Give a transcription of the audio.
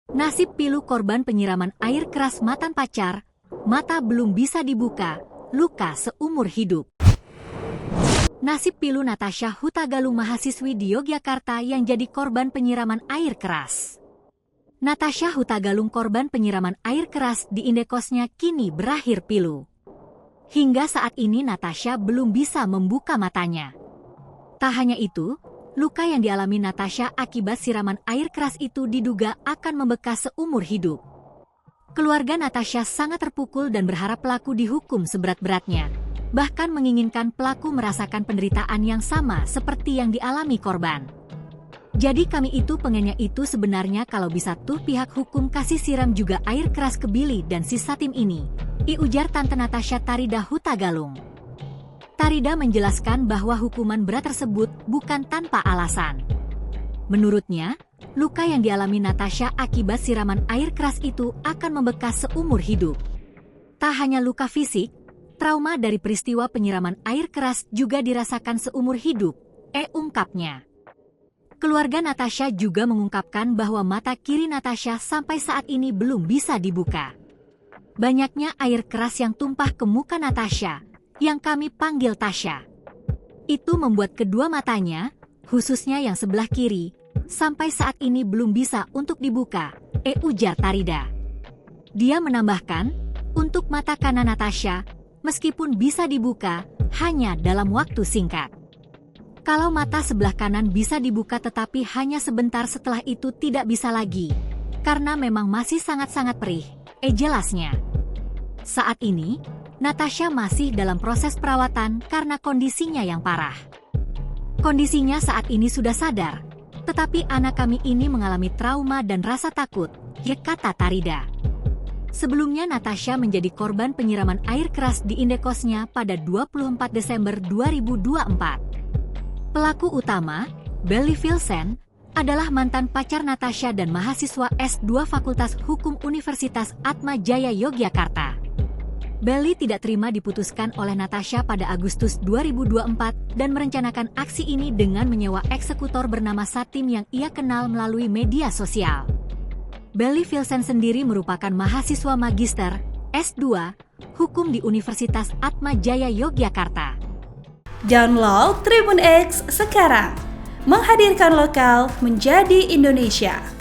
Nasib pilu korban penyiraman air keras mantan pacar, mata belum bisa dibuka, luka seumur hidup. Nasib pilu Natasha Hutagalung, mahasiswi di Yogyakarta yang jadi korban penyiraman air keras. Natasha Hutagalung, korban penyiraman air keras di indekosnya, kini berakhir pilu. Hingga saat ini Natasha belum bisa membuka matanya. Tak hanya itu, luka yang dialami Natasha akibat siraman air keras itu diduga akan membekas seumur hidup. Keluarga Natasha sangat terpukul dan berharap pelaku dihukum seberat-beratnya, bahkan menginginkan pelaku merasakan penderitaan yang sama seperti yang dialami korban. Jadi kami itu pengennya itu sebenarnya kalau bisa tuh pihak hukum kasih siram juga air keras ke Billy dan si Satim ini, ujar Tante Natasha Tarida Hutagalung. Tarida menjelaskan bahwa hukuman berat tersebut bukan tanpa alasan. Menurutnya, luka yang dialami Natasha akibat siraman air keras itu akan membekas seumur hidup. Tak hanya luka fisik, trauma dari peristiwa penyiraman air keras juga dirasakan seumur hidup, ungkapnya. Keluarga Natasha juga mengungkapkan bahwa mata kiri Natasha sampai saat ini belum bisa dibuka. Banyaknya air keras yang tumpah ke muka Natasha, yang kami panggil Tasha. Itu membuat kedua matanya, khususnya yang sebelah kiri, sampai saat ini belum bisa untuk dibuka, ujar Tarida. Dia menambahkan, untuk mata kanan Natasha, meskipun bisa dibuka, hanya dalam waktu singkat. Kalau mata sebelah kanan bisa dibuka tetapi hanya sebentar, setelah itu tidak bisa lagi, karena memang masih sangat-sangat perih, jelasnya. Saat ini, Natasha masih dalam proses perawatan karena kondisinya yang parah. Kondisinya saat ini sudah sadar, tetapi anak kami ini mengalami trauma dan rasa takut, kata Tarida. Sebelumnya Natasha menjadi korban penyiraman air keras di indekosnya pada 24 Desember 2024. Pelaku utama, Belly Filsen, adalah mantan pacar Natasha dan mahasiswa S2 Fakultas Hukum Universitas Atma Jaya Yogyakarta. Belly tidak terima diputuskan oleh Natasha pada Agustus 2024 dan merencanakan aksi ini dengan menyewa eksekutor bernama Satim yang ia kenal melalui media sosial. Belly Filsen sendiri merupakan mahasiswa magister S2 Hukum di Universitas Atma Jaya Yogyakarta. Download Tribun X sekarang, menghadirkan lokal menjadi Indonesia.